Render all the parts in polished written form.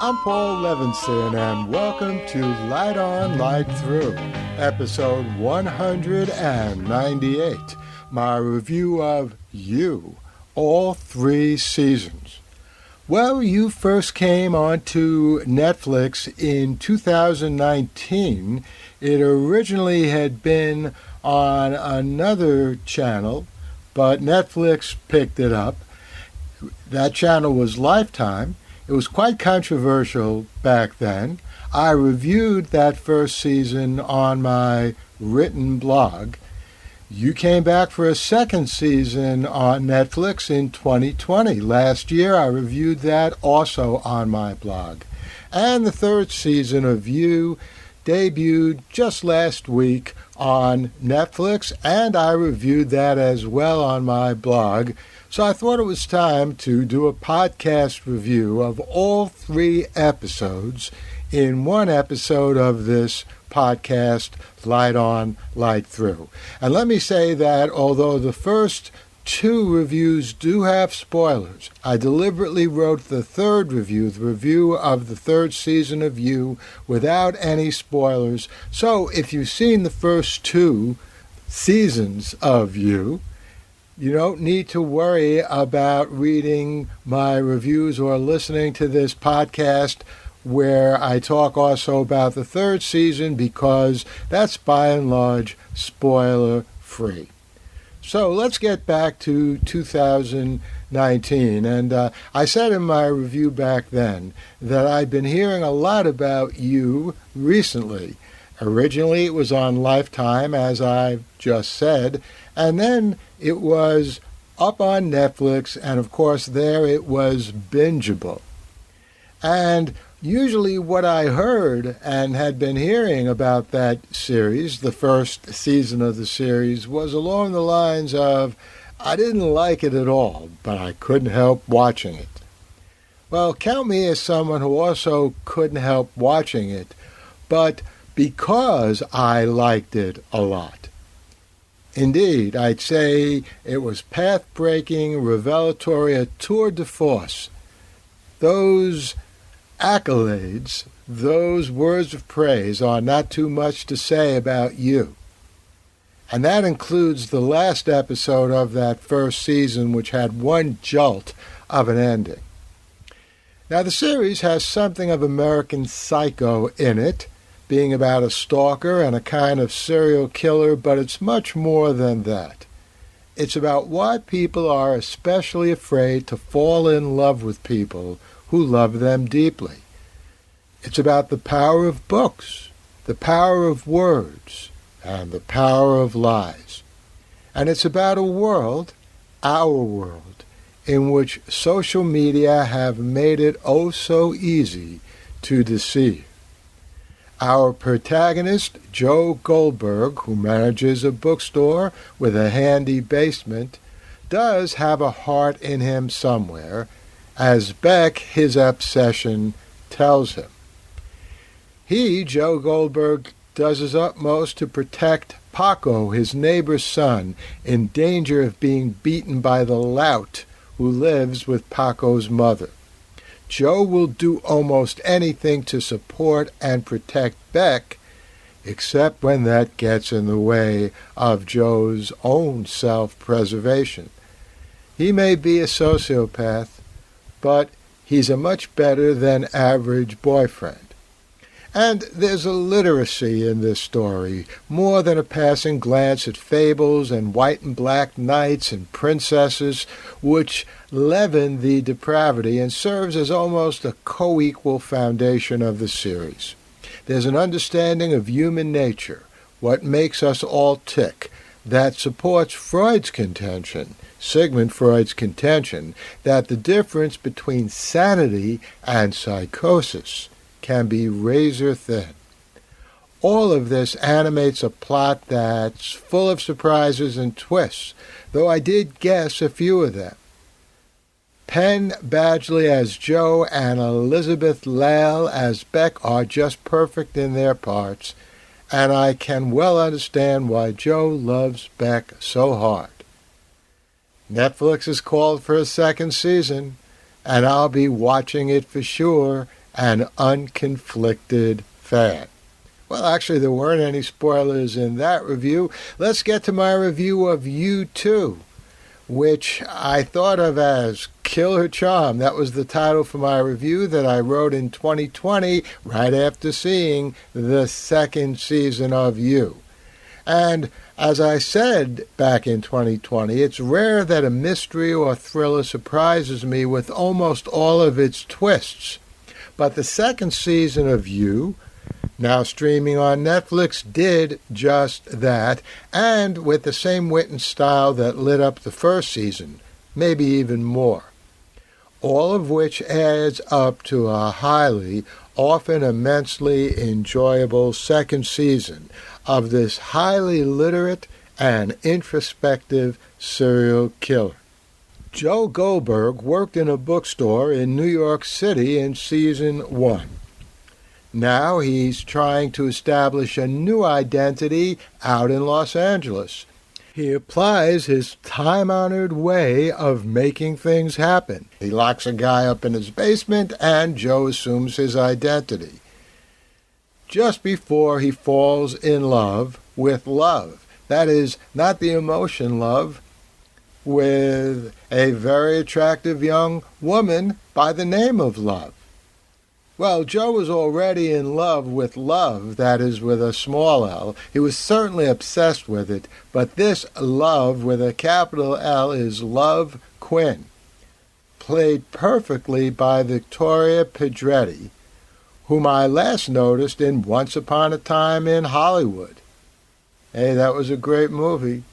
I'm Paul Levinson, and welcome to Light On, Light Through, episode 198, my review of You, all 3 seasons. Well, you first came onto Netflix in 2019. It originally had been on another channel, but Netflix picked it up. That channel was Lifetime. It was quite controversial back then. I reviewed that first season on my written blog. You came back for a second season on Netflix in 2020. Last year, I reviewed that also on my blog. And the third season of You debuted just last week on Netflix, and I reviewed that as well on my blog. So I thought it was time to do a podcast review of all 3 episodes in one episode of this podcast, Light On, Light Through. And let me say that although the first 2 reviews do have spoilers, I deliberately wrote the third review, the review of the third season of You, without any spoilers. So if you've seen the first 2 seasons of You, you don't need to worry about reading my reviews or listening to this podcast where I talk also about the third season, because that's by and large spoiler-free. So let's get back to 2019. And I said in my review back then that I'd been hearing a lot about You recently. Originally it was on Lifetime, as I just said, and then it was up on Netflix, and of course there it was bingeable. And usually what I heard and had been hearing about that series, the first season of the series, was along the lines of, I didn't like it at all, but I couldn't help watching it. Well, count me as someone who also couldn't help watching it, but because I liked it a lot. Indeed, I'd say it was path-breaking, revelatory, a tour de force. Those accolades, those words of praise are not too much to say about You. And that includes the last episode of that first season, which had one jolt of an ending. Now, the series has something of American Psycho in it, being about a stalker and a kind of serial killer, but it's much more than that. It's about why people are especially afraid to fall in love with people who love them deeply. It's about the power of books, the power of words, and the power of lies. And it's about a world, our world, in which social media have made it oh so easy to deceive. Our protagonist, Joe Goldberg, who manages a bookstore with a handy basement, does have a heart in him somewhere, as Beck, his obsession, tells him. He, Joe Goldberg, does his utmost to protect Paco, his neighbor's son, in danger of being beaten by the lout who lives with Paco's mother. Joe will do almost anything to support and protect Beck, except when that gets in the way of Joe's own self-preservation. He may be a sociopath, but he's a much better than average boyfriend. And there's a literacy in this story, more than a passing glance at fables and white and black knights and princesses, which leaven the depravity and serves as almost a co-equal foundation of the series. There's an understanding of human nature, what makes us all tick, that supports Freud's contention, Sigmund Freud's contention, that the difference between sanity and psychosis can be razor thin. All of this animates a plot that's full of surprises and twists, though I did guess a few of them. Penn Badgley as Joe and Elizabeth Lale as Beck are just perfect in their parts, and I can well understand why Joe loves Beck so hard. Netflix has called for a second season, and I'll be watching it for sure an unconflicted fan. Well, actually, there weren't any spoilers in that review. Let's get to my review of You Too, which I thought of as Killer Charm. That was the title for my review that I wrote in 2020, right after seeing the second season of You. And as I said back in 2020, it's rare that a mystery or thriller surprises me with almost all of its twists. But the second season of You, now streaming on Netflix, did just that, and with the same wit and style that lit up the first season, maybe even more. All of which adds up to a highly, often immensely enjoyable second season of this highly literate and introspective serial killer. Joe Goldberg worked in a bookstore in New York City in season 1. Now he's trying to establish a new identity out in Los Angeles. He applies his time-honored way of making things happen. He locks a guy up in his basement, and Joe assumes his identity. Just before he falls in love with love. That is, not the emotion love, with a very attractive young woman by the name of Love. Well, Joe was already in love with love, that is, with a small L. He was certainly obsessed with it, but this love with a capital L is Love Quinn, played perfectly by Victoria Pedretti, whom I last noticed in Once Upon a Time in Hollywood. Hey, that was a great movie.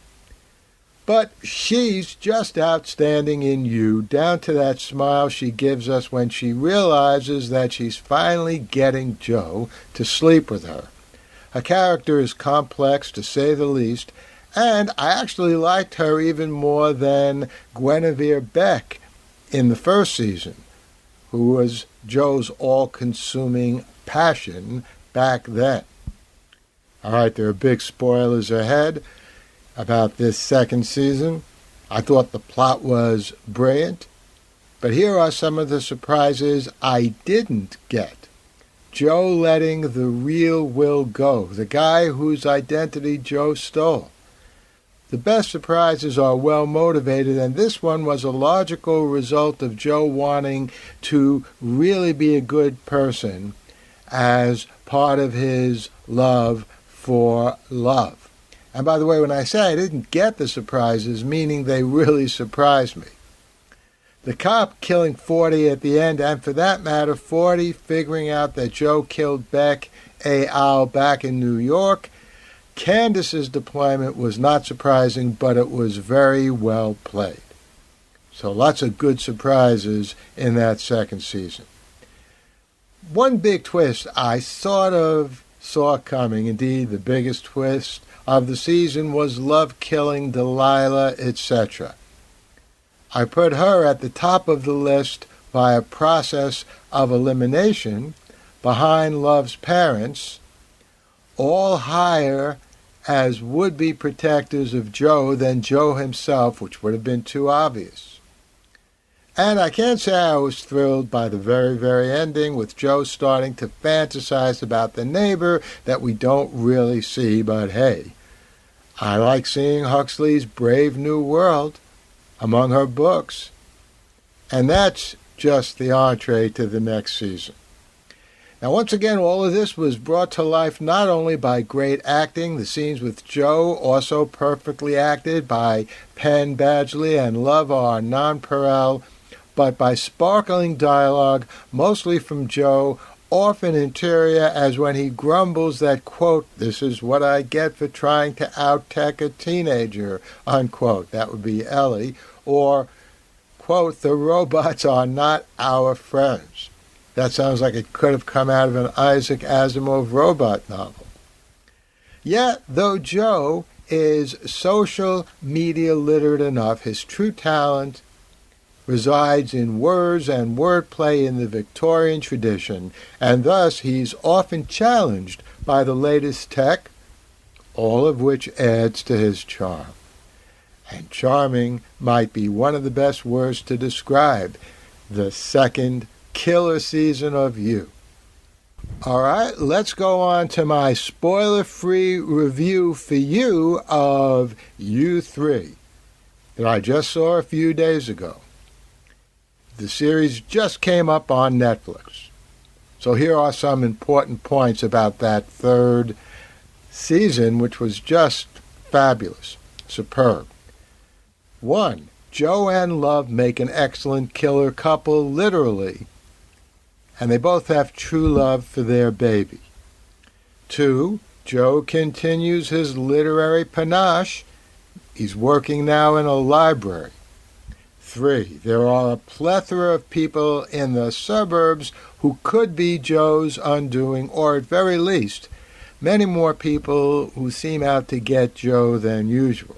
But she's just outstanding in You, down to that smile she gives us when she realizes that she's finally getting Joe to sleep with her. Her character is complex, to say the least, and I actually liked her even more than Guinevere Beck in the first season, who was Joe's all-consuming passion back then. All right, there are big spoilers ahead about this second season. I thought the plot was brilliant, but here are some of the surprises I didn't get. Joe letting the real Will go, the guy whose identity Joe stole. The best surprises are well motivated, and this one was a logical result of Joe wanting to really be a good person as part of his love for love. And by the way, when I say I didn't get the surprises, meaning they really surprised me. The cop killing 40 at the end, and for that matter, 40 figuring out that Joe killed Beck et al. Back in New York. Candace's deployment was not surprising, but it was very well played. So lots of good surprises in that second season. One big twist I sort of saw coming, indeed the biggest twist of the season, was Love killing Delilah, etc. I put her at the top of the list by a process of elimination behind Love's parents, all higher as would-be protectors of Joe than Joe himself, which would have been too obvious. And I can't say I was thrilled by the very, very ending, with Joe starting to fantasize about the neighbor that we don't really see, but hey, I like seeing Huxley's Brave New World among her books. And that's just the entree to the next season. Now, once again, all of this was brought to life not only by great acting, the scenes with Joe also perfectly acted by Penn Badgley and Love are nonpareil, but by sparkling dialogue, mostly from Joe, often interior, as when he grumbles that, quote, "This is what I get for trying to out-tech a teenager," unquote. That would be Ellie. Or, quote, "The robots are not our friends." That sounds like it could have come out of an Isaac Asimov robot novel. Yet, though Joe is social media literate enough, his true talent resides in words and wordplay in the Victorian tradition, and thus he's often challenged by the latest tech, all of which adds to his charm. And charming might be one of the best words to describe the second killer season of You. All right, let's go on to my spoiler-free review for you of You 3 that I just saw a few days ago. The series just came up on Netflix. So here are some important points about that third season, which was just fabulous, superb. 1. Joe and Love make an excellent killer couple, literally, and they both have true love for their baby. 2. Joe continues his literary panache. He's working now in a library. 3. There are a plethora of people in the suburbs who could be Joe's undoing, or at very least, many more people who seem out to get Joe than usual.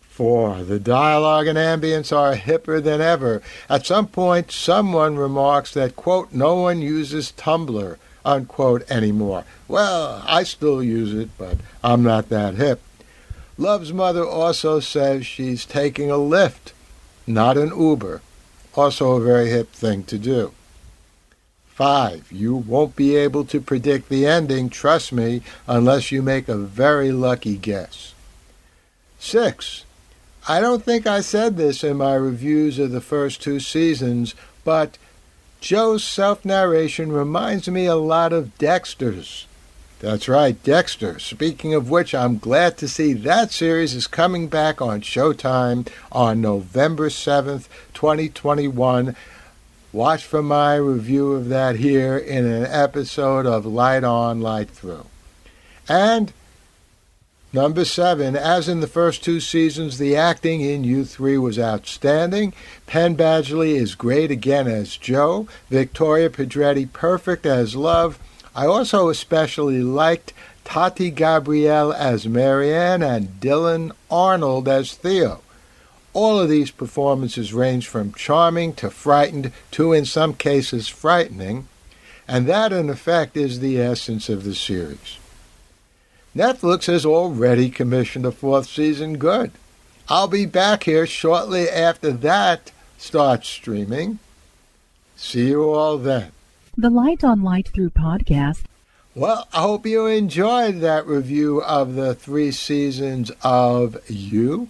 4. The dialogue and ambience are hipper than ever. At some point, someone remarks that, quote, no one uses Tumblr, unquote, anymore. Well, I still use it, but I'm not that hip. Love's mother also says she's taking a Lyft, not an Uber. Also a very hip thing to do. 5. You won't be able to predict the ending, trust me, unless you make a very lucky guess. 6. I don't think I said this in my reviews of the first 2 seasons, but Joe's self-narration reminds me a lot of Dexter's. That's right, Dexter. Speaking of which, I'm glad to see that series is coming back on Showtime on November 7th, 2021. Watch for my review of that here in an episode of Light On, Light Through. And number 7, as in the first 2 seasons, the acting in You 3 was outstanding. Penn Badgley is great again as Joe. Victoria Pedretti perfect as Love. I also especially liked Tati Gabrielle as Marianne and Dylan Arnold as Theo. All of these performances range from charming to frightened to, in some cases, frightening, and that, in effect, is the essence of the series. Netflix has already commissioned a 4th season. Good. I'll be back here shortly after that starts streaming. See you all then. The Light on Light Through podcast. Well, I hope you enjoyed that review of the 3 seasons of You.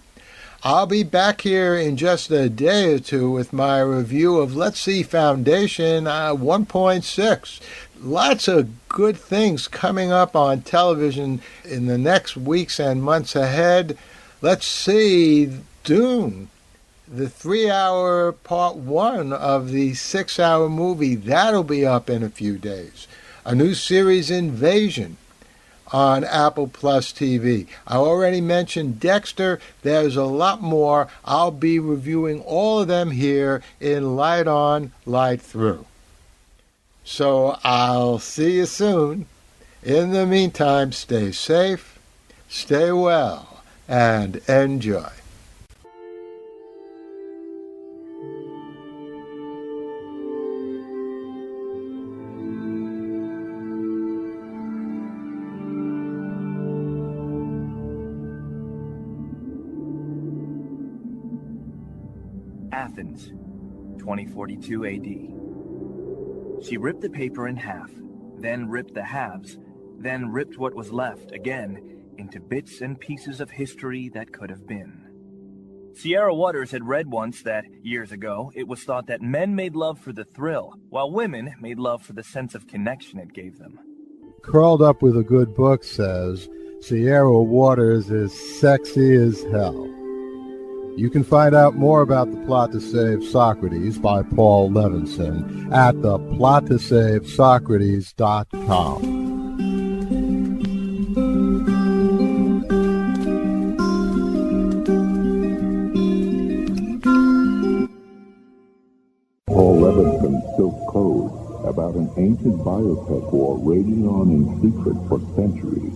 I'll be back here in just a day or 2 with my review of Let's See Foundation 1.6. Lots of good things coming up on television in the next weeks and months ahead. Let's see Dune, the 3-hour part 1 of the 6-hour movie. That'll be up in a few days. A new series, Invasion, on Apple Plus TV. I already mentioned Dexter. There's a lot more. I'll be reviewing all of them here in Light On, Light Through. So I'll see you soon. In the meantime, stay safe, stay well, and enjoy. Athens, 2042 AD. She ripped the paper in half, then ripped the halves, then ripped what was left again into bits and pieces of history that could have been. Sierra Waters had read once that, years ago, it was thought that men made love for the thrill, while women made love for the sense of connection it gave them. Curled Up with a Good Book says, Sierra Waters is sexy as hell. You can find out more about The Plot to Save Socrates by Paul Levinson at theplottosavesocrates.com. Paul Levinson Silk Code, about an ancient biotech war raging on in secret for centuries.